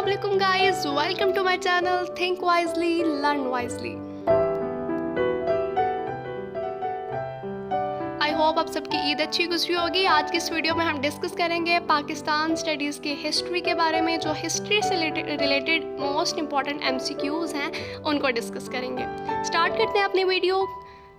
Assalamualaikum guys, welcome to my channel Think Wisely, Learn Wisely। I hope आप सबकी ईद अच्छी गुजरी होगी। आज की इस वीडियो में हम डिस्कस करेंगे पाकिस्तान स्टडीज़ की हिस्ट्री के बारे में। जो हिस्ट्री से रिलेटेड मोस्ट इंपॉर्टेंट MCQs हैं उनको डिस्कस करेंगे। स्टार्ट करते हैं अपनी वीडियो।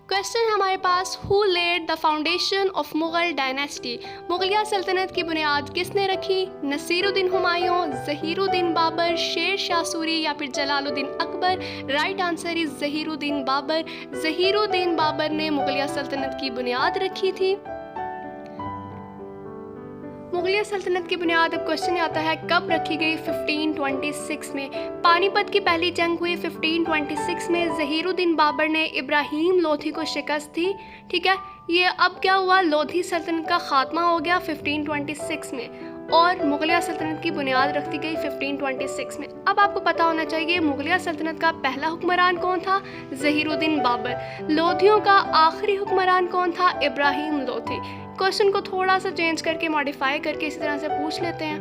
क्वेश्चन हमारे पास, who led the foundation of Mughal dynasty? मुग़लिया सल्तनत की बुनियाद किसने रखी? नसीरुद्दीन हुमायूं, ज़हीरुद्दीन बाबर, शेर शाह सूरी या फिर Jalaluddin Akbar? Right answer is Zahiruddin Babur. Zahiruddin Babur ने मुग़लिया सल्तनत की बुनियाद रखी थी। मुग़लिया सल्तनत की बुनियाद, अब क्वेश्चन आता है कब रखी गई? 1526 में। पानीपत की पहली जंग हुई 1526 में। ज़हीरुद्दीन बाबर ने इब्राहिम लोधी को शिकस्त दी। ठीक है, ये अब क्या हुआ, लोधी सल्तनत का खात्मा हो गया 1526 में और मुग़लिया सल्तनत की बुनियाद रखी गई 1526 में। अब आपको पता होना चाहिए मुग़लिया सल्तनत का पहला हुक्मरान कौन था? ज़हीरुद्दीन बाबर। लोधियों का आखिरी हुक्मरान कौन था? इब्राहिम लोधी। क्वेश्चन को थोड़ा सा चेंज करके मॉडिफाई करके इसी तरह से पूछ लेते हैं।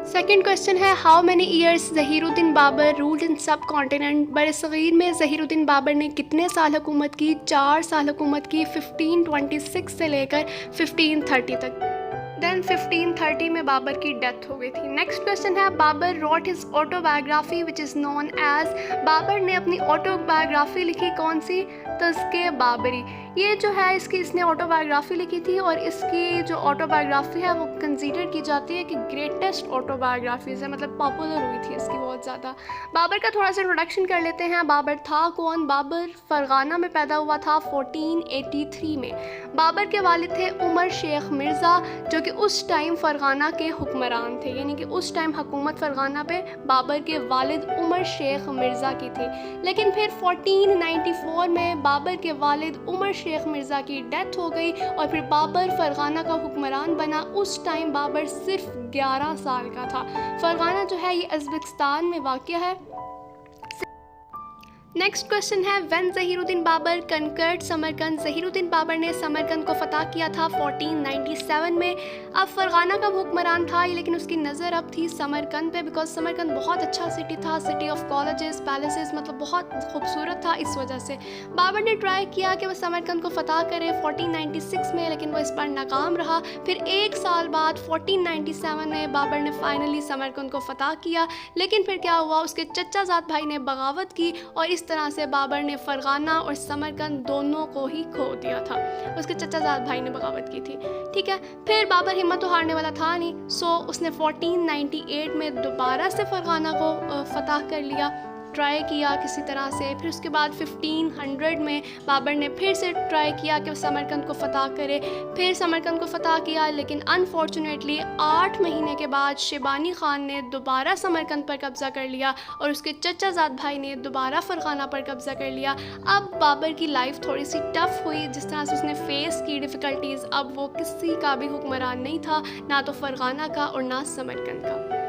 सेकेंड क्वेश्चन है, how many years Zahiruddin Babur ruled in subcontinent? बरसग़ीर में ज़हीरुद्दीन बाबर ने कितने साल हुकूमत की? 4 साल हुकूमत की, 1526 से लेकर 1530 तक। देन 1530 में बाबर की डेथ हो गई थी। नेक्स्ट क्वेश्चन है, Babur wrote his autobiography which is known as? Babur ने अपनी ऑटोबायोग्राफी लिखी कौन सी? तज़्किए बाबरी। ये जो है इसने ऑटोबायोग्राफी लिखी थी और इसकी जो ऑटोबायोग्राफी है वो कंसीडर की जाती है कि ग्रेटेस्ट ऑटोबायोग्राफीज है, मतलब पॉपुलर हुई थी इसकी बहुत ज़्यादा। बाबर का थोड़ा सा इंट्रोडक्शन कर लेते हैं। बाबर था कौन? बाबर फरगाना में पैदा हुआ था 1483 में। बाबर के वालिद थे उमर शेख मिर्ज़ा, जो कि उस टाइम फरगाना के हुक्मरान थे, यानी कि उस टाइम हुकूमत फरगाना पे बाबर के वालिद उमर शेख मिर्ज़ा की थी। लेकिन फिर 1494 में बाबर के वालिद उमर शेख मिर्ज़ा की डेथ हो गई और फिर बाबर फरगाना का हुक्मरान बना। उस टाइम बाबर सिर्फ 11 साल का था। फरगाना जो है ये उज़्बेकिस्तान में वाक़या है। नेक्स्ट क्वेश्चन है, व्हेन ज़हीरुद्दीन बाबर कनकर्ड समरकंद? ज़हीरुद्दीन बाबर ने समरकंद को फतह किया था 1497 में। अब फरगाना का हुक्मरान था लेकिन उसकी नज़र अब थी समरकंद पे, बिकॉज समरकंद बहुत अच्छा सिटी था, सिटी ऑफ कॉलेजेस पैलेसेस, मतलब बहुत खूबसूरत था। इस वजह से बाबर ने ट्राई किया कि वह समरकंद को फतह करे 1496 में, लेकिन वह इस बार नाकाम रहा। फिर 1 साल बाद 1497 में बाबर ने फाइनली समरकंद को फतह किया। लेकिन फिर क्या हुआ, उसके चचाजाद भाई ने बगावत की और इस तरह से बाबर ने फरगाना और समरकंद दोनों को ही खो दिया था। उसके चचाजाद भाई ने बगावत की थी। ठीक है, फिर बाबर हिम्मत तो हारने वाला था नहीं, सो उसने 1498 में दोबारा से फरगाना को फतह कर लिया, ट्राई किया किसी तरह से। फिर उसके बाद 1500 में बाबर ने फिर से ट्राई किया कि समरकंद को फतह करे, फिर समरकंद को फतह किया, लेकिन अनफॉर्चुनेटली 8 महीने के बाद शिबानी खान ने दोबारा समरकंद पर कब्ज़ा कर लिया और उसके चचाजाद भाई ने दोबारा फरगाना पर कब्ज़ा कर लिया। अब बाबर की लाइफ थोड़ी सी टफ हुई, जिस तरह से उसने फेस की डिफ़िकल्टीज़। अब वो किसी का भी हुक्मरान नहीं था, ना तो फरगाना का और ना समरकंद का।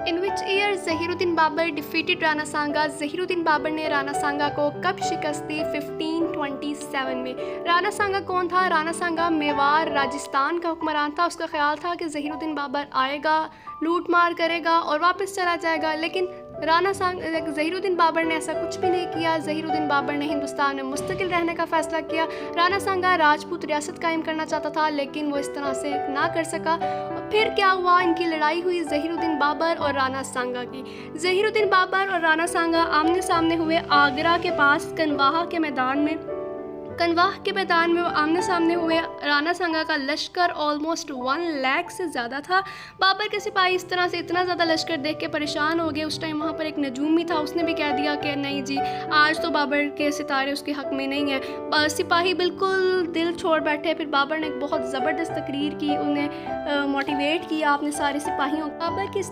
In which year Zahiruddin Babur defeated Rana Sanga? Zahiruddin Babur ने राणा सांगा को कब शिकस्त दी? 1527 में। राणा सांगा कौन था? राणा सांगा मेवाड़ राजस्थान का हुक्मरान था। उसका ख्याल था कि ज़हीरुद्दीन बाबर आएगा, लूट मार करेगा और वापस चला जाएगा, लेकिन ज़हीरुद्दीन बाबर ने ऐसा कुछ भी नहीं किया। ज़हीरुद्दीन बाबर ने हिंदुस्तान में मुस्तकिल रहने का फ़ैसला किया। राणा सांगा राजपूत रियासत कायम करना चाहता था, लेकिन वो इस तरह से ना कर सका। फिर क्या हुआ, इनकी लड़ाई हुई ज़हीरुद्दीन बाबर और राणा सांगा की। ज़हीरुद्दीन बाबर और राणा सांगा आमने सामने हुए आगरा के पास कनवाह के मैदान में। कनवाह के मैदान में वो आमने सामने हुए। राणा सांगा का लश्कर ऑलमोस्ट 1 लाख से ज़्यादा था। बाबर के सिपाही इस तरह से इतना ज़्यादा लश्कर देख के परेशान हो गए। उस टाइम वहाँ पर एक नजूमी था, उसने भी कह दिया कि नहीं जी, आज तो बाबर के सितारे उसके हक़ में नहीं है। सिपाही बिल्कुल दिल छोड़ बैठे। फिर बाबर ने एक बहुत ज़बरदस्त तकरीर की, उन्हें मोटिवेट किया अपने सारे सिपाहियों। बाबर की इस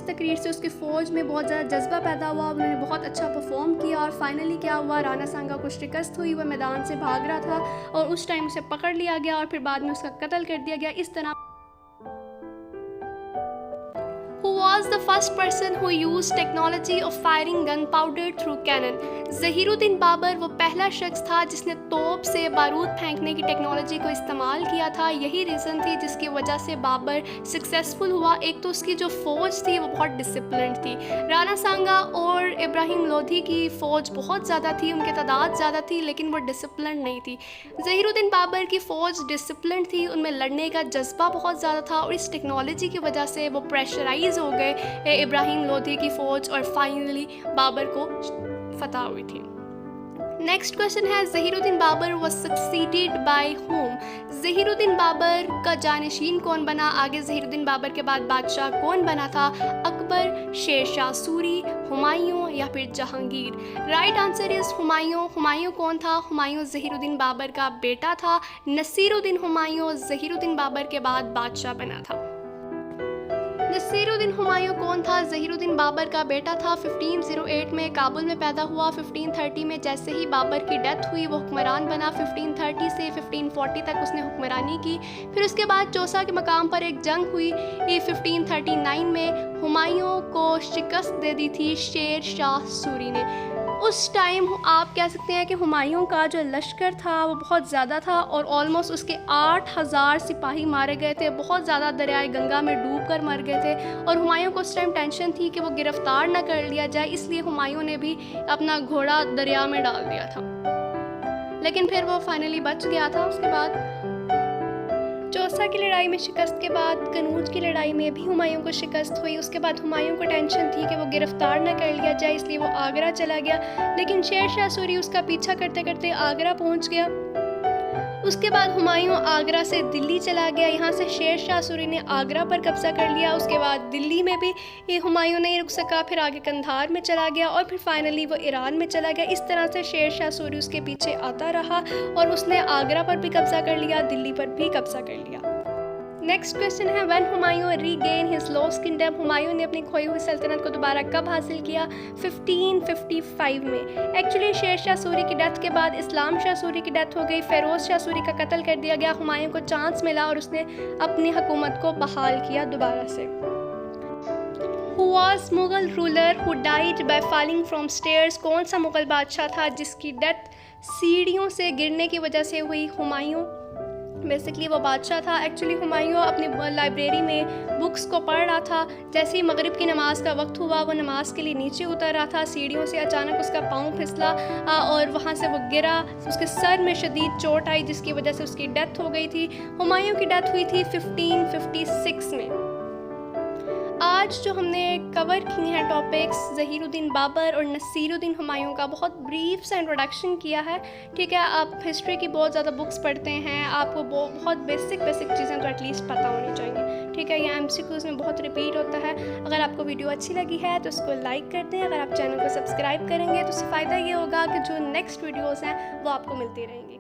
तकरीर से उसकी फ़ौज में बहुत ज़्यादा जज्बा पैदा हुआ। उन्होंने बहुत अच्छा परफॉर्म किया और फाइनली क्या हुआ, राणा सांगा को शिकस्त हुई। मैदान से भाग रहा था और उस टाइम उसे पकड़ लिया गया और फिर बाद में उसका कत्ल कर दिया गया। इस तरह was the first person who used technology of firing gunpowder through cannon? Zahiruddin Babar वो पहला शख्स था जिसने तोप से बारूद फेंकने की टेक्नोलॉजी को इस्तेमाल किया था। यही रीज़न थी जिसकी वजह से बाबर सक्सेसफुल हुआ। एक तो उसकी जो फ़ौज थी वो बहुत डिसिप्लिन्ड थी। राणा सांगा और इब्राहिम लोधी की फ़ौज बहुत ज़्यादा थी, उनकी तादाद ज़्यादा थी, लेकिन वो डिसिप्लिन्ड नहीं थी। ज़हीरुद्दीन बाबर की फ़ौज डिसिप्लिन्ड थी, उनमें लड़ने का जज्बा बहुत ज़्यादा था और इस टेक्नोलॉजी की वजह से वो प्रेशराइज हो गए इब्राहिम लोधी की फ़ौज और फाइनली बाबर को फतह हुई थी। नेक्स्ट क्वेश्चन है Zahiruddin Babur was succeeded by whom? Zahiruddin Babur का जानशीन कौन बना? आगे ज़हीरुद्दीन बाबर के बाद बादशाह कौन बना था? अकबर, शेरशाह सूरी, हुमायूं या फिर Jahangir? Right answer is Humayun. Humayun कौन था? हुमायूं ज़हीरुद्दीन बाबर का बेटा था। नसीरुद्दीन हुमायूं ज़हीरुद्दीन बाबर के बाद बादशाह बना था। नसीरुद्दीन हुमायूं कौन था? ज़हीरुद्दीन बाबर का बेटा था। 1508 में काबुल में पैदा हुआ। 1530 में जैसे ही बाबर की डेथ हुई वो हुक्मरान बना। 1530 से 1540 तक उसने हुक्मरानी की। फिर उसके बाद चौसा के मकाम पर एक जंग हुई। 1539 में हुमायूं को शिकस्त दे दी थी शेर शाह सूरी ने। उस टाइम आप कह सकते हैं कि हुमायूं का जो लश्कर था वो बहुत ज़्यादा था और ऑलमोस्ट उसके 8000 सिपाही मारे गए थे। बहुत ज़्यादा दरियाए गंगा में डूब कर मर गए थे और हुमायूं को उस टाइम टेंशन थी कि वो गिरफ़्तार ना कर लिया जाए, इसलिए हुमायूं ने भी अपना घोड़ा दरिया में डाल दिया था, लेकिन फिर वो फाइनली बच गया था। उसके बाद चौसा की लड़ाई में शिकस्त के बाद कनूज की लड़ाई में भी हुमायूं को शिकस्त हुई। उसके बाद हुमायूं को टेंशन थी कि वो गिरफ़्तार न कर लिया जाए, इसलिए वो आगरा चला गया, लेकिन शेर शाह सूरी उसका पीछा करते करते आगरा पहुंच गया। उसके बाद हुमायूं आगरा से दिल्ली चला गया। यहाँ से शेर शाह सूरी ने आगरा पर कब्ज़ा कर लिया। उसके बाद दिल्ली में भी ये हुमायूं नहीं रुक सका, फिर आगे कंधार में चला गया और फिर फाइनली वो ईरान में चला गया। इस तरह से शेर शाह सूरी उसके पीछे आता रहा और उसने आगरा पर भी कब्ज़ा कर लिया, दिल्ली पर भी कब्ज़ा कर लिया। नेक्स्ट क्वेश्चन है when Humayun regain his lost kingdom? Humayun ने अपनी खोई हुई सल्तनत को दोबारा कब हासिल किया? 1555 में। एक्चुअली शेर शाह सूरी की डेथ के बाद इस्लाम शाह सूरी की डेथ हो गई, फ़िरोज़ शाह सूरी का कत्ल कर दिया गया। हुमायूं को चांस मिला और उसने अपनी हुकूमत को बहाल किया दोबारा से। Who was Mughal ruler who died by falling from stairs? कौन सा मुग़ल बादशाह था जिसकी डेथ सीढ़ियों से गिरने की वजह से हुई? हुमायूं बेसिकली वो बादशाह था। एक्चुअली हुमायूं अपनी लाइब्रेरी में बुक्स को पढ़ रहा था। जैसे ही मगरिब की नमाज़ का वक्त हुआ वो नमाज के लिए नीचे उतर रहा था, सीढ़ियों से अचानक उसका पाँव फिसला और वहाँ से वो गिरा। उसके सर में शदीद चोट आई जिसकी वजह से उसकी डेथ हो गई थी। हुमायूं की डेथ हुई थी 1556 में। आज जो हमने कवर की हैं टॉपिक्स ज़हीरुद्दीन बाबर और नसीरुद्दीन हुमायूं का बहुत ब्रीफ सा इंट्रोडक्शन किया है। ठीक है, आप हिस्ट्री की बहुत ज़्यादा बुक्स पढ़ते हैं, आपको बहुत बेसिक चीज़ें तो एटलीस्ट पता होनी चाहिए। ठीक है, ये MCQs में बहुत रिपीट होता है। अगर आपको वीडियो अच्छी लगी है तो उसको लाइक कर दें। अगर आप चैनल को सब्सक्राइब करेंगे तो उससे फ़ायदा ये होगा कि जो नेक्स्ट वीडियोज़ हैं वो आपको मिलती रहेंगी।